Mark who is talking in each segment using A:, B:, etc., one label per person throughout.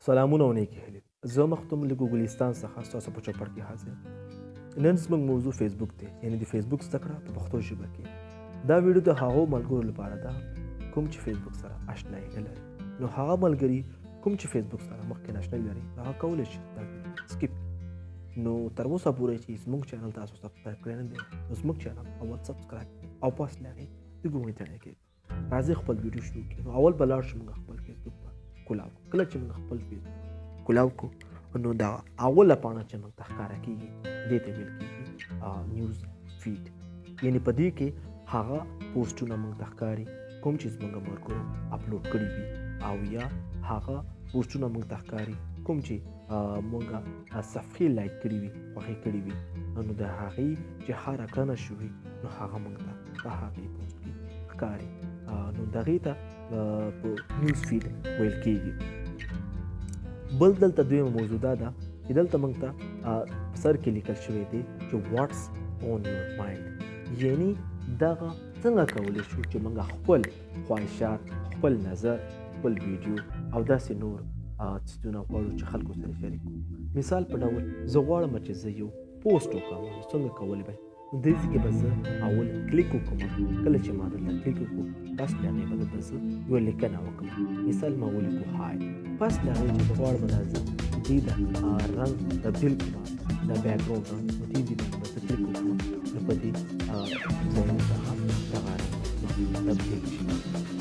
A: سلامونه او نیکې هیلې. زه مختوم له ګوګلستان څخه ستاسو په چوپړ کې حاضر. نن زموږ موضوع فیسبوک دی، یعنی د فیسبوک زده کړه په پښتو ژبه کې. دا ویډیو د هغو ملګرو لپاره ده کوم چې فیسبوک سره آشنایي نه لري. نو هغه ملګري کوم چې فیسبوک سره مخکې آشنایي لري هغه کولی شي دا ویډیو سکیپ. نو تر اوسه پورې چې زموږ چینل تاسو سبسکرایب کړی نه دی نو زموږ چینل اول سبسکرایب او پاس لري د ګوګل ته کې راځي خپل ویډیو شروع کړو. نو اول بلار شو موږ خپل فیسبوک په کولاو کله چې موږ خپل فیسبوک کولاو کو نو دا اوله پاڼه چې موږ تخکاره کیږي دې ته ویل کیږي نیوز فیډ، یعنی په دې کې هغه پوسټونه موږ تخکاري کوم چې موږ مرګو اپلوډ کړی وي او یا هغه پوسټونه موږ تخکاري کوم چې موږ صفحې لایک کړی وي خوښې کړی وي نو د هغې چې هر کړنه شوي نو هغه موږ ته په هغې پوسټ کې ښکاري. نو دغې ته په نیوز فیډ ویل کیږي. بل دلته دویمه موضوع دا ده چې دلته موږ ته سر کې لیکل شوی دی چې واټس اون یور مایند، یعنی دغه څنګه کولی شو چې موږ خپل خواهشات، خپل نظر، خپل ویډیو او داسې نور څیزونه غواړو چې خلکو سره شریک کړو. مثال په ډول زه غواړم چې زه یو پوسټ وکړم، څنګه کولی به دې ځای کې به زه اول کلیک وکړم. کله چې ما دلته کلیک وکړو پس د هغې به به زه یوه لیکنه وکړم. مثال ما ولیکو های، پس د هغې چې زه غواړم دا زه دې د رنګ تبدیل کړم، د بیکګراونډ رنګ نو دې باندې به زه کلیک وکړم نو په دې ځایونو څخه دغه رنګ تبدیل شي.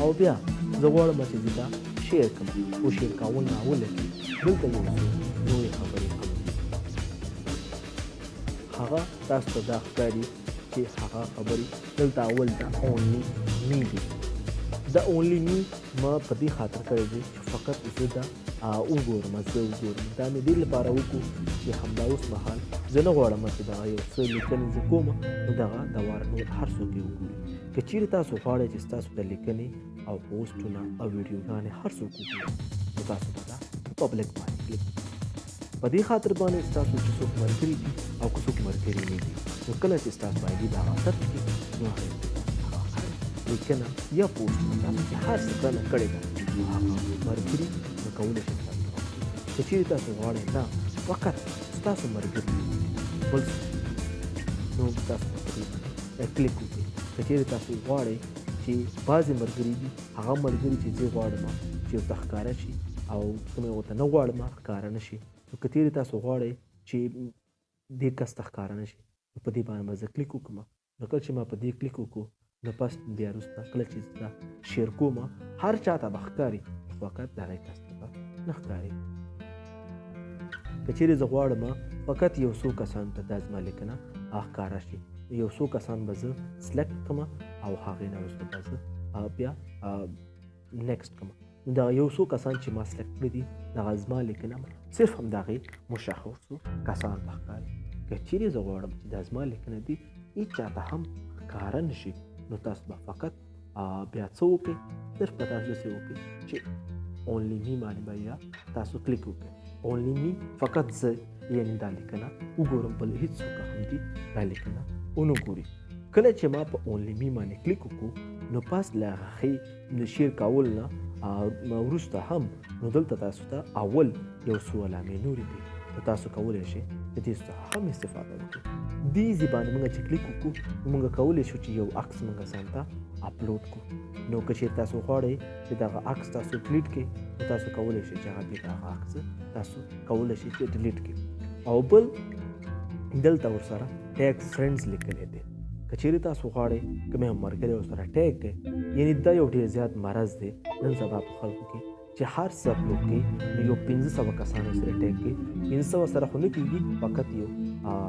A: او بیا زه غواړم چې زه دا شیر کړم او شیر کول نه ولکې دلته یو څو نورې خبرې کوم. هغه تاسو ته دا ښکاري چې هغه خبرې دلته اول دا اونلی می دي. دا اونلی می ما په دې خاطر کړی دی چې فقط زه دا وګورم، زه وګورم. دا مې دې لپاره وکړو چې همدا اوس مهال زه نه غواړم چې دغه یو څه لیکنې زه کوم نو دغه د وار نور هر څوک یې وګوري. که چیرې تاسو غواړئ چې ستاسو د لیکنې او پوسټونه او ویډیوګانې هر څوک وګوري نو تاسو به دا پبلک باندې کلیک په دې خاطر باندې ستاسو چې څوک ملګري دي او که څوک ملګري نه دي نو کله چې ستاسو باندې دا سرچ کړي نو هغه لیکنه یا پوسټونه تاسو چې هر څه کړنه کړې ده نو هغه ملګري نو کولی شي تاسو که چیرې تاسو غواړئ نه فقط ستاسو ملګري بل نو تاسو کلیک وکړئ. که چیرې تاسو غواړئ چې بعضې ملګري دي هغه ملګري چې زه غواړم چې ورته ښکاره شي او کوم ورته نه غواړم ښکاره نه شي نو که چیرې تاسو غواړئ چې دې کس ته ښکاره نه شي نو په دې باندې به زه کلیک وکړم. نو کله چې ما په دې کلیک وکړو نو پس بیا وروسته کله چې زه شیر کوم هر چا ته به ښکاري فقط دغې کس ته به نه ښکاري. که چیرې زه غواړم فقط یو څو کسانو ته دا زما لیکنه ښکاره شي یو څو کسان به زه سلیکټ کړم او هغې نه وروسته به زه بیا نیکسټ کړم. نو دغه یو څو کسان چې ما سلیکټ کړي دي دغه زما لیکنه صرف همدغې مشخصو کسان به ښکاري. که چیرې زه غواړم چې دا زما لیکنه دي هېڅ چا ته هم ښکاره نه شي نو تاسو به فقط بیا څه وکړئ، صرف به تاسو داسې وکړئ چې اونلی می باندې به یا تاسو کلیک وکړئ. اونلی می فقط زه یعنې دا لیکنه وګورم، بل هېڅوک هم دي دا لیکنه ونه ګوري. کله چې ما په اونلی می باندې کلیک وکړو نو پس له هغې د شیر کول نه وروسته هم نو دلته تاسو ته اول یو څو علامې نورې دي نو تاسو کولی شئ د دې څخه هم استفاده وکړئ. دې ځای باندې موږ چې کلیک وکړو نو موږ کولی شو چې یو عکس موږ ځان ته اپلوډ کړو. نو که چېرې تاسو غواړئ چې دغه عکس تاسو ډیلیټ کړئ نو تاسو کولی شئ چې هغه عکس تاسو کولی شئ چې ډیلیټ کړئ. او بل دلته ورسره ټیګ فرینډز لیکلی دی. که چیرې تاسو غواړئ کومې هم ملګري ورسره ټیګ کړئ، یعنې دا یو ډېر زیات مرض دی نن سبا په خلکو کې چې هر څه اپلوډ کړي نو یو 500 کسانو سره ټیګ کړي. 500 سره خو نه کېږي، فقط یو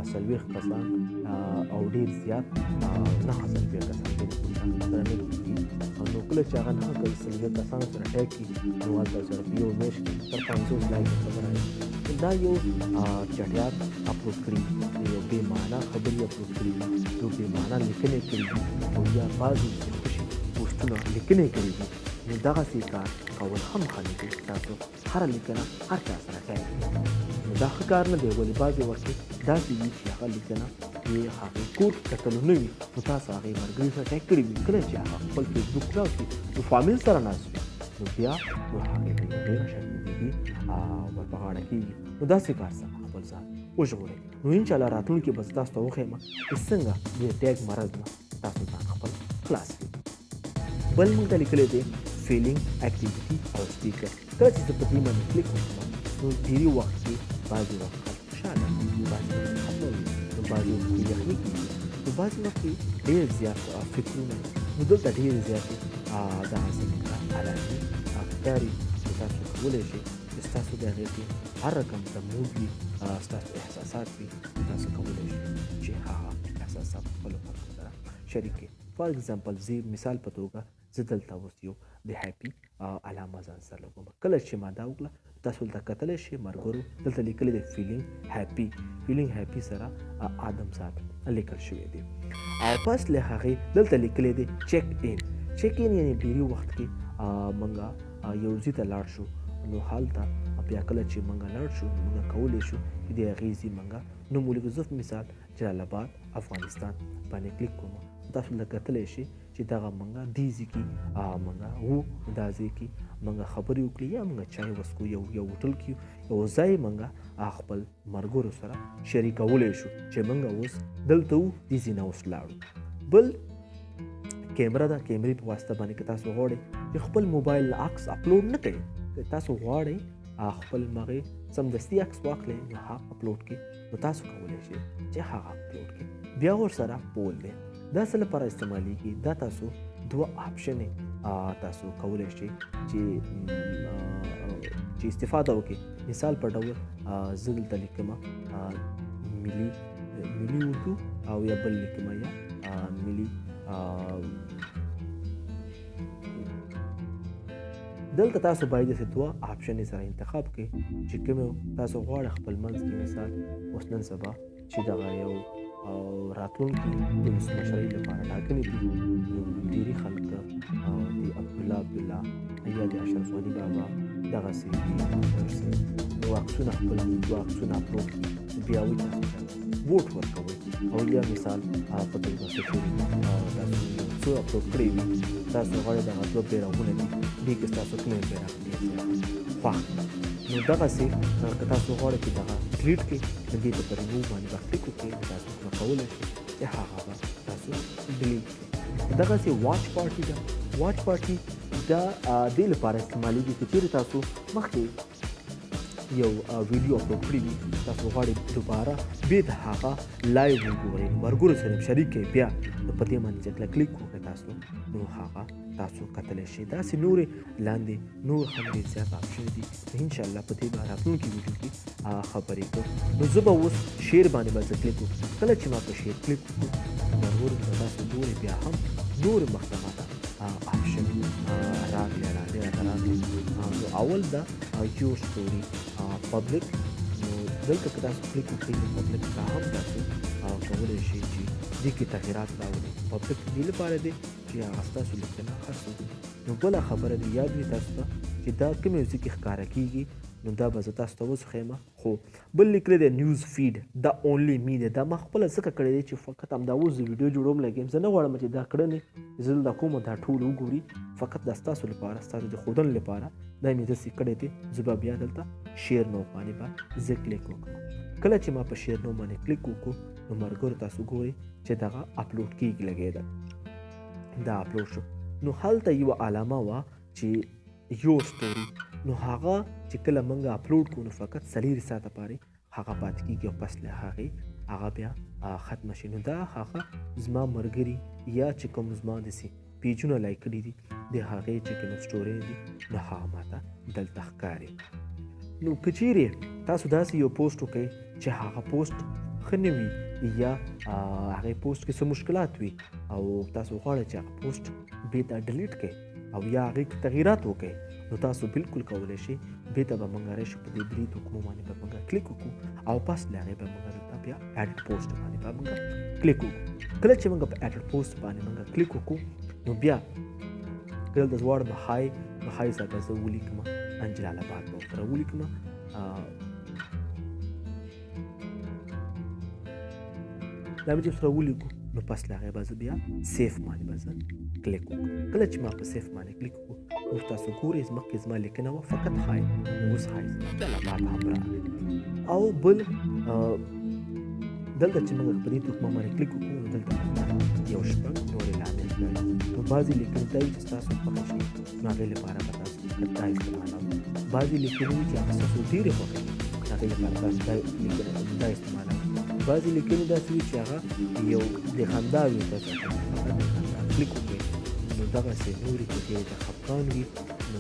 A: 40 کسان او ډېر زیات 940 کسان سره نه کېږي. نو کله چې هغه 940 کسانو سره ټیګ کړي نو هلته سره په یو میاشت کې تر 500 لایک خبره دا یو چټیات اپلوډ کړي، یو بې معنا خبرې اپلوډ کړي، یو بې معنا لیکنې کړي او یا بعضې خوشي پوسټونه لیکنې کړي دي. نو دغسې کار کول هم ښه نه دي. تاسو هره لیکنه هر چا سره ټیګ کړئ. نو دا ښه کار نه دی، ولې بعضې وخت کې داسې وي چې هغه لیکنه یې هغې کور کتلو نه وي نو تاسو هغې ملګري سره ټیګ کړي وي. کله چې هغه خپل فیسبوک کلاو کړي نو فامیل سره ناست وي نو بیا نو هغې ته یې ډېره شرمېږي ور په غاړه کېږي. نو داسې کار سره خپل ځان وژغورئ. نو انشاءالله راتلونکي به زه تاسو ته وښیم چې څنګه د ټیګ مرض نه تاسو ځان خپل خلاص کړئ. بل موږ ته لیکلی دی فیلینګ، اکټیویټي او سپیکر. کله چې زه په دې باندې کلیک وکړم نو ډېري وخت کې بعضې وخت خلک خوشحاله وي، بعضې وخت خفه وي، نو بعضې وخت کې یخني کېږي، نو بعضې وخت کې ډېر زیات فکرونه وي. نو دلته ډېرې زیاتې دغسې موږ ته علامې ښکاري چې تاسو کولی شئ چې ستاسو د هغې کې هر رقم د موډ وي، ستاسو احساسات وي، تاسو کولی شئ چې هغه احساسات خپلو خلکو سره شریک کړئ. فار اگزامپل زه مثال په توګه زه دلته اوس یو د هیپي علامه ځان سره لګوم. کله چې ما دا وکړه تاسو دلته کتلی شئ ملګرو دلته لیکلی دی فیلینګ هیپي. فیلینګ هیپي سره آدم ذات لیکل شوی دی. پس له هغې دلته لیکلی دی چیک ان. چیک ان یعنې ډېري وخت کې موږ یو ځای ته لاړ شو، نو هلته بیا کله چې موږ لاړ شو نو موږ کولی شو چې د هغې ځای موږ نوم ولیکو. زه مثال جلال آباد افغانستان باندې کلیک کوم. تاسو دلته کتلی شئ چې دغه موږ دې ځای کې موږ وو، دا ځای کې موږ خبرې وکړې یا موږ چای وڅښو، یو هوټل کې یو ځای موږ خپل ملګرو سره شریکولی شو چې موږ اوس دلته وو، دې ځای نه اوس لاړو. بل کیمره ده. کیمرې په واسطه باندې که تاسو غواړئ چې خپل موبایل عکس اپلوډ نه کړئ، که تاسو غواړئ خپل هغې سمدستي عکس واخلئ نو هغه اپلوډ کړئ، نو تاسو کولی شئ چې هغه اپلوډ کړئ. بیا ورسره پول دی. دا څه لپاره استعمالیږي؟ دا تاسو دوه آپشنې تاسو کولی شئ چې استفاده وکړئ. مثال په ډول زه دلته لیکم ملي اردو او یا بل لیکم یا ملي. دلته تاسو باید داسې دوه آپشنې سره انتخاب کړئ چې کومې تاسو غواړئ خپل منځ کې. مثال اوس نن سبا چې دغه یو راتلونکي د ولسمشرۍ لپاره ټاکنې دي، نو ډېري خلک د عبدالله یا د اشرف غني بابا دغسې نو عکسونه خپل دوه عکسونه اپلوډ کړي، بیا وایي تاسو ووټ ورکوئ. او یا مثال په توګه څه چورې تاسو څه اپلوډ کړی وي، تاسو غواړئ دغه دوه بیرغونه دي، دې کې ستاسو کومې بیرغ دی خوښ نو دغسې که تاسو غواړئ چې دغه ډیلیټ کړئ نو دې ته په ریموو باندې به کلیک وکړئ، نو تاسو به کولی شئ چې هغه به تاسو ډیلیټ کړئ. دغسې واچ پارټي ده. واچ پارټي دا دې لپاره استعمالیږي که چیرې تاسو مخکې یو ویډیو اپلوډ کړی وي، تاسو غواړئ دوباره بیا د هغه لایو وګورئ، نو ملګرو سره شریک کړئ، بیا نو په دې باندې چې کله کلیک وکړئ تاسو نو هغه تاسو کتلی شئ. داسې نورې لاندې نور هم ډېر زیات آپشن دي. انشاءالله په دې به راتلونکي ویډیو کې خبرې کوو. نو زه به اوس شیر باندې به زه کلیک وکړم. کله چې ما په شیر کلیک وکړو ملګرو به تاسو ګورئ بیا هم نورې مخته آپشن راغلی راغلی. نو اول دا یور سټوري پبلک. نو دلته که تاسو کلیک وکړئ نو پبلک ته هم تاسو کولی شئ چې دې کې تغیرات راولئ. پبلک دې لپاره دی چې هغه ستاسو لیکنه خرڅ وکړي. نو بله خبره دې یاد وي تاسو ته چې دا کومې ځای کې ښکاره کېږي، نو دا به زه تاسو ته وښیم. خو بل لیکلی دی نیوز فیډ دا اونلی می دی. دا ما خپله ځکه کړی دی چې فقط همدا اوس زه ویډیو جوړوم لګیم. زه نه غواړم چې دا کړنې زه دلته کوم دا ټول وګوري، فقط دا ستاسو لپاره، ستاسو د ښودنې لپاره دا مې داسې کړی دی. زه به بیا دلته شیر نو باندې به زه کلیک وکړم. کله چې ما په شیر نو باندې کلیک وکړو نو ملګرو تاسو ګورئ چې دغه اپلوډ کېږي لګېده، دا اپلوډ شو. نو هلته یوه علامه وه چې یور سټوري. نو هغه چې کله موږ اپلوډ کړو نو فقط 4 ساعته پورې هغه پاتې کېږي او پس له هغې هغه بیا ختمه شي. نو دا هغه زما ملګري یا چې کوم زما داسې پیجونه لایک کړي دي د هغې چې کوم سټورۍ دي نو هغه ماته دلته ښکاري. نو که چیرې تاسو داسې یو پوسټ وکړئ چې هغه پوسټ ښه نه وي یا هغې پوسټ کې څه مشکلات وي او تاسو غواړئ چې هغه پوسټ بېرته ډیلیټ کړئ او یا هغې کې تغییرات وکړئ، نو تاسو بالکل کولی شئ بېرته به موږ راشو په دې 3 توکمو باندې به موږ کلیک وکړو او پس له هغې به موږ دلته بیا ایډټ پوسټ باندې به موږ کلیک وکړو. کله چې موږ په ایډټ پوسټ باندې موږ کلیک وکړو نو بیا دلته زه غواړم های سره زه ولیکم جلال آباد به ورسره ولیکم. دا به چې سره ولیکو نو پس له هغې به زه بیا سیف باندې به زه کلیک وکړم. کله چې ما په سیف باندې کلیک وکړو نو تاسو ګورئ مخکې زما لیکنه وه فقط های، اوس های دله بعد هم راغلی. او بل دلته چې موږ په دې تخمه باندې کلیک وکړو نو دلته یو شپږ نورې لامل ښکاري. نو بعضې لیکنې دا وي چې ستاسو خوښې شي نو هغې لپاره به تاسو دا استعمالوئ. بعضې لیکنې وي چې هغه ستاسو ډېرې خوښې شي هغې لپاره تاسو دا استعمالوئ. بعضې لیکنې داسې وي چې هغه یو د خندا وي، تاسو کلیک وکړئ نو دغسې نورې چې د خفګان وي نو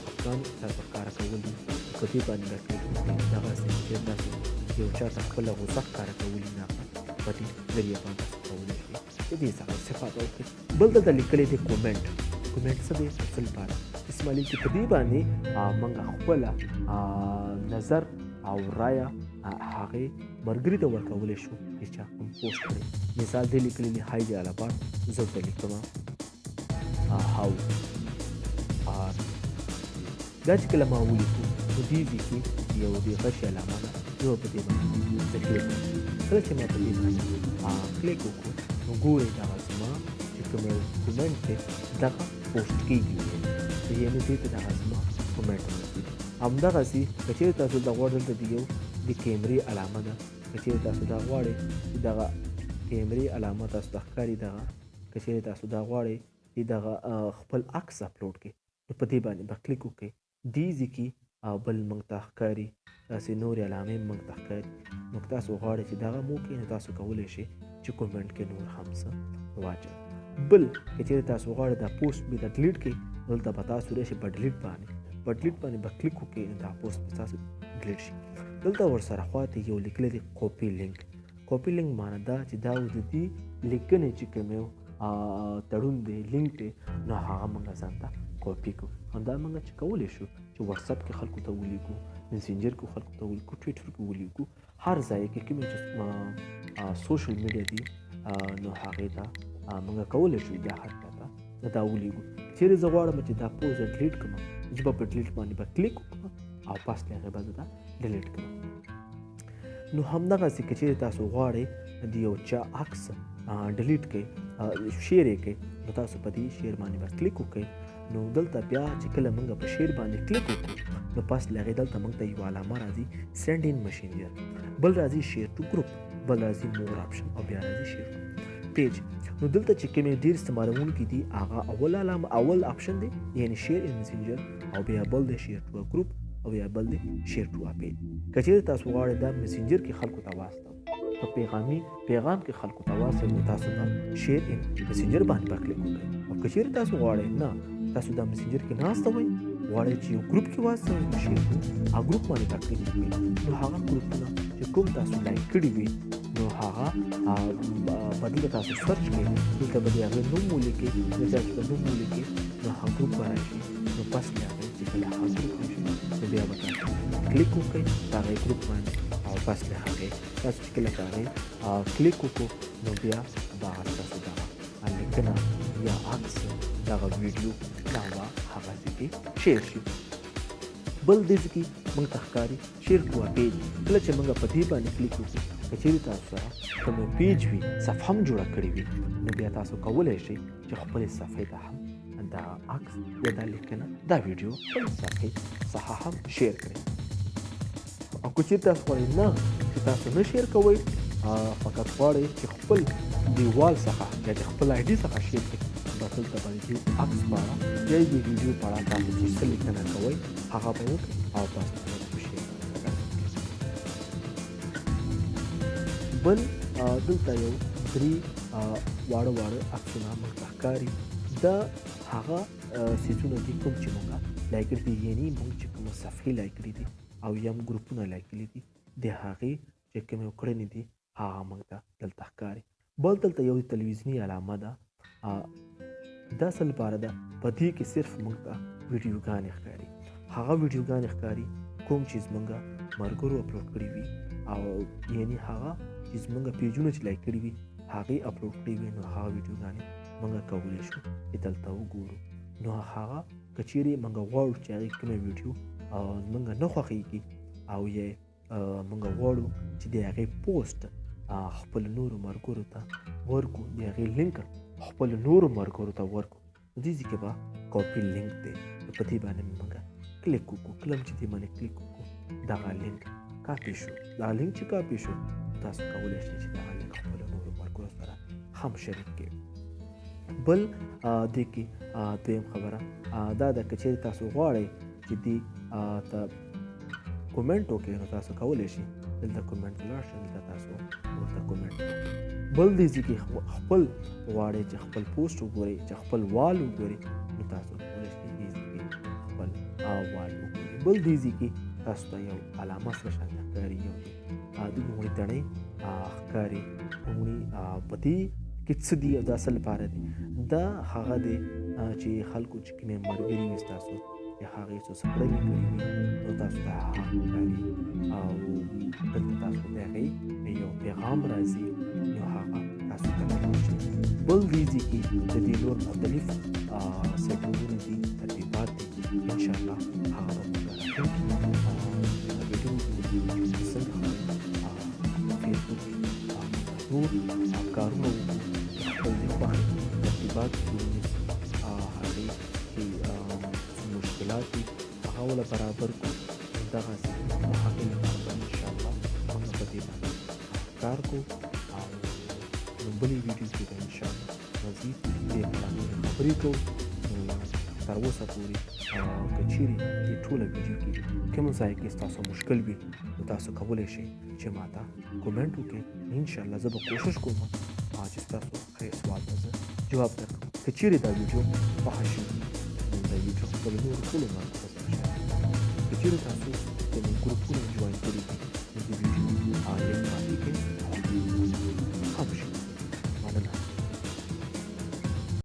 A: خفګان تاسو ښکاره کول وي په دې باندې به کلیک وکړئ. دغسې چې تاسو یو چا ته خپله غوسه ښکاره کولي نه په دې ذریعه باندې تاسو کولی شئ چې دې څخه استفاده وکړئ. بل دلته لیکلی دی کومنټ. کومنټ څه دی؟ څه لپاره استعمالېږي چې په دې باندې موږ خپله نظر او رایه هغې ملګري ته ورکولی شو چې چا کوم پوسټ کړی. مثال دی لیکلی دی های جلالاباد، زه ورته لیکمه هاو آر. دا چې کله ما ولیکو نو دې ځای کې یو د غشي علامه ده، زه په دې باندې کلیک وکړم. کله چې ما په دې باندې کلیک وکړو نو ګورئ دغه زما چې کوم کومنټ دی دغه پوسټ کېږي، یعنې دې ته دغه زما کومنټ رسېږي. همدغسې که چېرې تاسو دا غواړئ دلته د یو د کیمرې علامه ده، که چېرې تاسو دا غواړئ چې دغه کیمرې علامه تاسو ته ښکاري، دغه که چېرې تاسو دا غواړئ چې دغه خپل عکس اپلوډ کړئ نو په دې باندې به کلیک وکړئ. دې ځای کې بل موږ ته ښکاري داسې نورې علامې موږ ته ښکاري. نو که تاسو غواړئ چې دغه مو وکړئ نو تاسو کولی شئ چې کومنټ کې نور هم څه واچوئ. بل که چېرې تاسو غواړئ دا پوسټ بیا دا ډیلیټ کړئ دلته به تاسو راشئ په ډیلیټ باندې، په ډیلیټ باندې به کلیک وکړئ نو دا پوسټ به تاسو ډیلیټ شي. دلته ورسره خواته یو لیکلی دی کاپي لینک. کاپي لینک معنی دا چې دا د دې لیکنې چې کوم یو تړون دی لینک دی نو هغه موږ ځان ته کاپي کړو. همدا موږ چې کولی شو چې واتساپ کې خلکو ته ولیکو، مسنجر کې خلکو ته ولیکو، ټویټر کې ولیکو، هر ځای کې کومې چې سوشل میډیا دي نو هغې ته موږ کولی شو دا حرکت ته دا ولیکو. چیرې زه غواړم چې دا پوسټ ډیلیټ کړم زه به په ډیلیټ باندې به کلیک وکړم او پس له هغې به زه دا ډیلیټ کړم. نو همدغسې که چیرې تاسو غواړئ د یو چا عکس ډیلیټ کړئ، شیر یې کړئ نو تاسو په دې شیر باندې به کلیک وکړئ. نو دلته بیا چې کله موږ په شیر باندې کلیک وکړو نو پس له هغې دلته موږ ته یوه علامه راځي سینډ ان مسنجر، بل راځي شیر ټو ګروپ، بل راځي مور آپشن او بیا راځي شیر ټو پیج. نو دلته چې کومې ډېر استعمالوونکي دي هغه اول آپشن دی یعنې شیر ان مسنجر، او بیا بل دی شیر ټو ګروپ، او بیا بل دی شیر ټو پیج. که چېرې تاسو غواړئ دا مسنجر کې خلکو ته واستوئ، په پیغام کې خلکو ته واستوئ نو تاسو به شیر ان مسنجر باندې به کلیک وکړئ. او که چېرې تاسو غواړئ نه تاسو دا مسنجر کې نه واستوئ، غواړئ چې یو ګروپ کې واستوئ نو شیر ټو هغه ګروپ باندې به کلیک وکړئ. نو هغه ګروپونه چې کوم تاسو لایک کړي وي نو هغه به دلته تاسو سرچ کړئ، دلته به د هغې نوم ولیکئ، د چا چې به نوم ولیکئ نو هغه ګروپ به راشي. نو پس د هغې چې کله هغه ګروپ راشي نو بیا به تاسو کلیک وکړئ په هغې ګروپ باندې، او پس د هغې تاسو چې کله په هغې کلیک وکړو نو بیا به ستاسو دغه لیکنه یا عکس دغه ویډیو دا به هغه ځای کې شیر شي. بل دې ځای کې موږ ته ښکاري شیر ټو پیج. کله چې موږ په دې باندې کلیک وکړو که چېرې تاسو سره کوم پیج وي، صفحه هم جوړه کړې وي نو بیا تاسو کولی شئ چې خپلې صفحې ته هم دا عکس یا دا لیکنه دا ویډیو خپلې صفحې څخه هم شیر کړئ. او که چېرې تاسو غواړئ نه چې تاسو نه شیر کوئ، فقط غواړئ چې خپل دیوال څخه یا د خپل آی ډي څخه شیر کړئ، بس دلته باندې د عکس په اړه یا د ویډیو په اړه تاسو چې څه لیکنه کوئ هغه به وکړئ او بس شیر. بل دلته یو 3 واړه عکسونه موږ ته ښکاري. دا هغه څیزونه دي کوم چې موږ لایک کړي دي، یعنې موږ چې کومه صفحې لایک کړي دي او یا هم ګروپونه لایک کړي دي د هغې چې کومې کړنې دي هغه موږ ته دلته ښکاري. بل دلته یو تلویزیوني علامه ده، دا څه لپاره ده؟ په دې کې صرف موږ ته ویډیوګانې ښکاري، هغه ویډیوګانې ښکاري کوم چې زموږ ملګرو اپلوډ کړي وي، او یعنې هغه چې زموږ پیجونه چې لایک کړي وي هغې اپلوډ کړي وي نو هغه ویډیوګانې موږ کولی شو چې دلته وګورو. نو هغه که چیرې موږ غواړو چې هغې کومه ویډیو زموږ نه خوښېږي او یې موږ غواړو چې د هغې پوسټ خپل نورو ملګرو ته ورکو، د هغې لینک خپل نورو ملګرو ته ورکو. دې ځای کې به کاپي لینک دی، په دې باندې موږ کلیک وکړو. کله چې دې باندې کلیک وکړو دغه لینک کاپي شو. دغه لینک چې کاپي شو تاسو کولی شئ چې دغه لینک خپلو نورو ملګرو سره هم شریک کړئ. بل دې کې دویم خبره دا ده که چیرې تاسو غواړئ چې دې ته کومنټ وکړئ نو تاسو کولی شئ دلته کومنټ ته لاړ شئ، دلته تاسو ورته کومنټ وکړئ. بل دې ځای کې خپل غواړئ چې خپل پوسټ وګورئ، چې خپل وال وګورئ نو تاسو کولی شئ دې ځای کې خپل وال وګورئ. بل دې ځای کې تاسو ته یو علامه سره شان ښکاري، یو د لومړي تڼۍ ښکاري. لومړي په دې کې څه دي او دا څه لپاره دي؟ دا هغه دی چې خلکو چې کومې ملګري وي ستاسو یا هغې څه کړنې کړي وي نو تاسو ته هغه ښکاري او دلته تاسو د هغې یو پیغام راځي نو هغه تاسو ته کولی شئ. بل دې ځای کې د دې نور مختلف سیټینګونه دي، ترتیبات دي، انشاءالله هغه به موږ راتلونکي ویډیو کې څنګه فیسبوک نور کارونه وکړو، خپل د خوښې ترتیبات هغې کې مشکلات دي هغه وله برابر کړو. دغسې د هغې لپاره به انشاءالله موږ په دې باندې کار کوو او بلې ویډیو کې به انشاءالله مزید دې په اړه خبرې کوو. تر اوسه پورې که چیرې دې ټوله ویډیو کې کوم ځای کې ستاسو مشکل وي نو تاسو کولی شئ چې ما ته کومنټ وکړئ. انشاءالله زه به کوشش کوم چې ستاسو هر سوال ته زه جواب درکړم. که چیرې دا ویډیو خوښه شي نو دا ویډیو خپلو نورو ټولو ملګرو سره شریک کړئ. که چیرې تاسو کوم ګروپونه جوین کړي